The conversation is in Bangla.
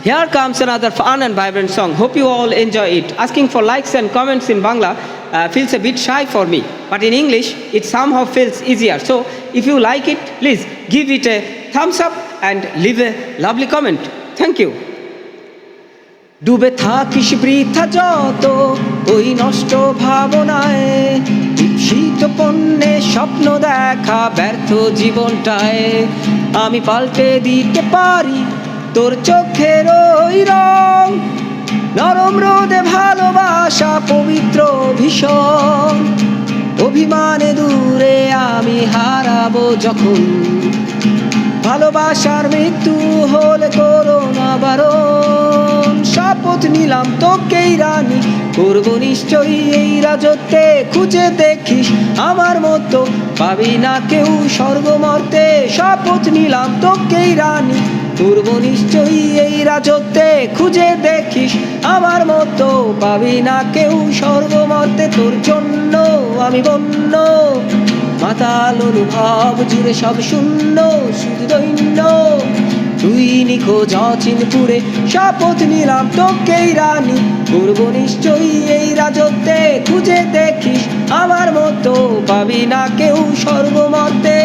Here comes another fun and vibrant song. Hope you all enjoy it. Asking for likes and comments in Bangla feels a bit shy for me, but in English it somehow feels easier. So if you like it, please give it a thumbs up and leave a lovely comment. Thank you. ডুবে থাকিস বৃথা যত ওই নষ্ট ভাবনায়, ঈপ্সিত পণ্যে স্বপ্ন দেখা ব্যর্থ জীবনটায়। আমি পাল্টে দিতে পারি তোর চোখের ওই রং, নরম রোদে ভালোবাসা পবিত্র ভীষণ। অভিমানে দূরে আমি হারাবো যখন, ভালোবাসার মৃত্যু হলে করো না বারণ। শপথ নিলাম তোকেই রানী করবো নিশ্চয়ই এই রাজত্বে, খুঁজে দেখিস আমার মতো পাবি না কেউ স্বর্গ মর্তে। শপথ নিলাম তোকেই রানী করবো নিশ্চয়ই এই রাজত্বে, খুঁজে দেখিস আমার মতো পাবি না কেউ স্বর্গ মর্তে। তোর জন্য আমি বন্য, মাতাল অনুভব জুড়ে সব শূন্য, শুধু দৈন্য তুই নিখোঁজ অচিনপুরে। শপথ নিলাম তোকেই রানী করবো নিশ্চয়ই এই রাজত্বে, খুঁজে দেখিস আমার মতো পাবি না কেউ স্বর্গ মর্তে।